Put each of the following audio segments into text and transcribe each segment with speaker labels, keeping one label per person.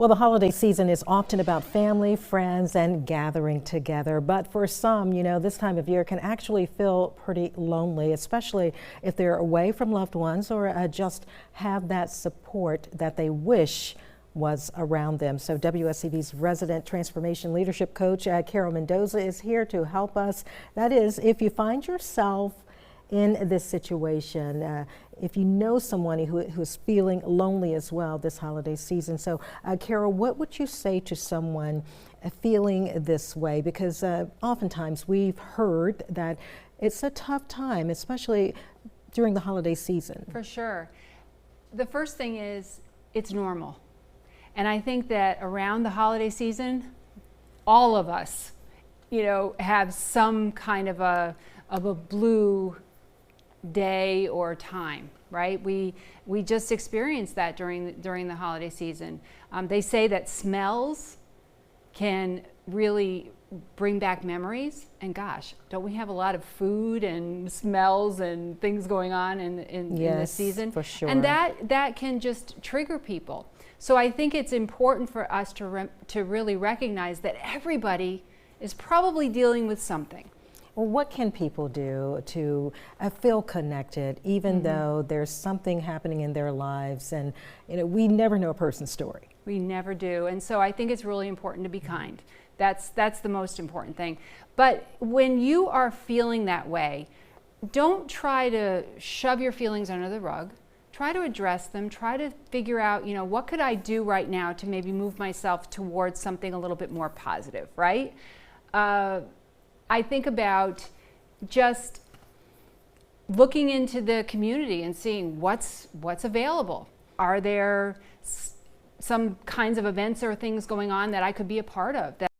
Speaker 1: Well, the holiday season is often about family, friends, and gathering together. But for some, this time of year can actually feel pretty lonely, especially if they're away from loved ones or just have that support that they wish was around them. So WSCV's resident transformation leadership coach, Carol Mendoza, is here to help us. That is, if you find yourself in this situation, if you know someone who's feeling lonely as well this holiday season. So Carol, what would you say to someone feeling this way? Because oftentimes we've heard that it's a tough time, especially during the holiday season.
Speaker 2: For sure. The first thing is it's normal. And I think that around the holiday season, all of us, have some kind of a blue day or time, right? We just experienced that during the holiday season. They say that smells can really bring back memories, and gosh, don't we have a lot of food and smells and things going on in this season?
Speaker 1: For sure.
Speaker 2: And that can just trigger people. So I think it's important for us to really recognize that everybody is probably dealing with something.
Speaker 1: Well, what can people do to feel connected, even though there's something happening in their lives? And we never know a person's story.
Speaker 2: We never do. And so I think it's really important to be kind. That's the most important thing. But when you are feeling that way, don't try to shove your feelings under the rug. Try to address them. Try to figure out, what could I do right now to maybe move myself towards something a little bit more positive, right? I think about just looking into the community and seeing what's available. Are there some kinds of events or things going on that I could be a part of, that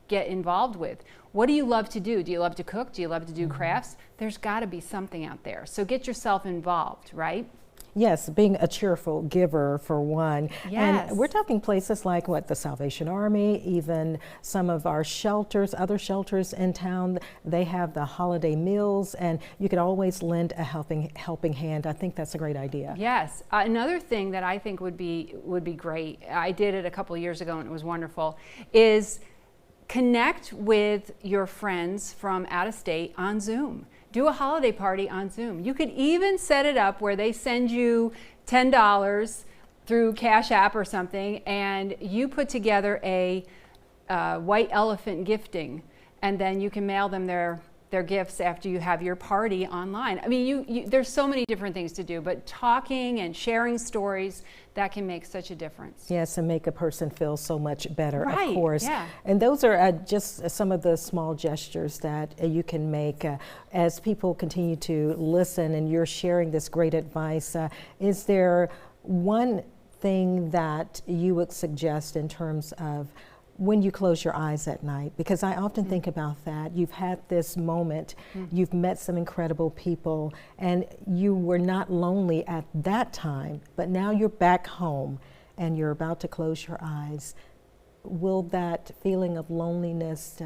Speaker 2: get involved with? What do you love to do? Do you love to cook? Do you love to do crafts? There's got to be something out there. So get yourself involved, right?
Speaker 1: Yes, being a cheerful giver for one.
Speaker 2: Yes.
Speaker 1: And we're talking places like the Salvation Army, even some of our shelters, other shelters in town, they have the holiday meals, and you can always lend a helping hand. I think that's a great idea.
Speaker 2: Yes. Another thing that I think would be great, I did it a couple of years ago and it was wonderful, is connect with your friends from out of state on Zoom. Do a holiday party on Zoom. You could even set it up where they send you $10 through Cash App or something, and you put together a white elephant gifting, and then you can mail them their gifts after you have your party online. I mean, there's so many different things to do, but talking and sharing stories, that can make such a difference.
Speaker 1: Yes, and make a person feel so much better,
Speaker 2: right,
Speaker 1: of course.
Speaker 2: Yeah.
Speaker 1: And those are just some of the small gestures that you can make as people continue to listen, and you're sharing this great advice. Is there one thing that you would suggest in terms of when you close your eyes at night? Because I often think about that. You've had this moment, you've met some incredible people, and you were not lonely at that time, but now you're back home and you're about to close your eyes. Will that feeling of loneliness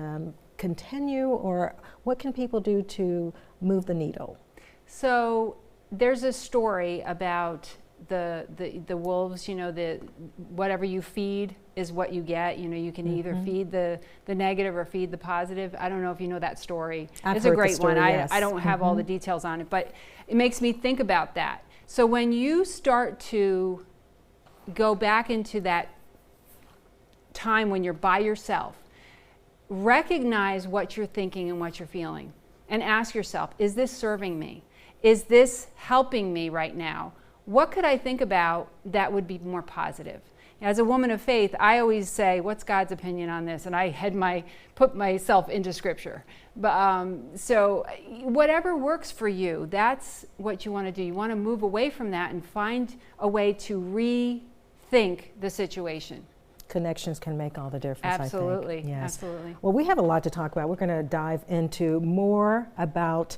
Speaker 1: continue, or what can people do to move the needle?
Speaker 2: So there's a story about the wolves, whatever you feed is what you get. You can either feed the negative or feed the positive. I don't know if you know that story. It's a great one.
Speaker 1: Yes.
Speaker 2: I don't have all the details on it, but it makes me think about that. So when you start to go back into that time when you're by yourself, recognize what you're thinking and what you're feeling, and ask yourself, is this serving me? Is this helping me right now? What could I think about that would be more positive? As a woman of faith, I always say, what's God's opinion on this? And I put myself into scripture. But, so whatever works for you, that's what you want to do. You want to move away from that and find a way to rethink the situation.
Speaker 1: Connections can make all the difference,
Speaker 2: Absolutely.
Speaker 1: I think. Yes.
Speaker 2: Absolutely.
Speaker 1: Well, we have a lot to talk about. We're going to dive into more about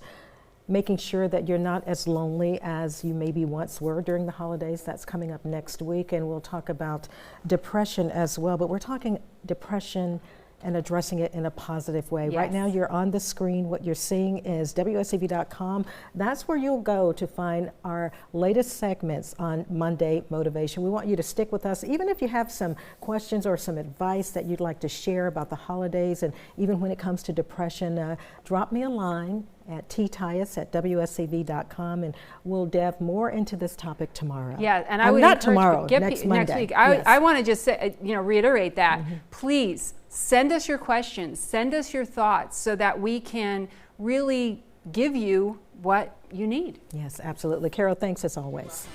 Speaker 1: making sure that you're not as lonely as you maybe once were during the holidays. That's coming up next week, and we'll talk about depression as well. But we're talking depression and addressing it in a positive way. Right
Speaker 2: Yes.
Speaker 1: now, you're on the screen. What you're seeing is WSCV.com. That's where you'll go to find our latest segments on Monday Motivation. We want you to stick with us, even if you have some questions or some advice that you'd like to share about the holidays, and even when it comes to depression, drop me a line at ttius@WSCV.com, and we'll delve more into this topic tomorrow.
Speaker 2: Yeah, and I would
Speaker 1: not
Speaker 2: encourage
Speaker 1: tomorrow,
Speaker 2: get
Speaker 1: next
Speaker 2: pe-
Speaker 1: Monday.
Speaker 2: next week.
Speaker 1: Yes.
Speaker 2: I want to just say, reiterate that. Please send us your questions, send us your thoughts, so that we can really give you what you need.
Speaker 1: Yes, absolutely. Carol, thanks as always.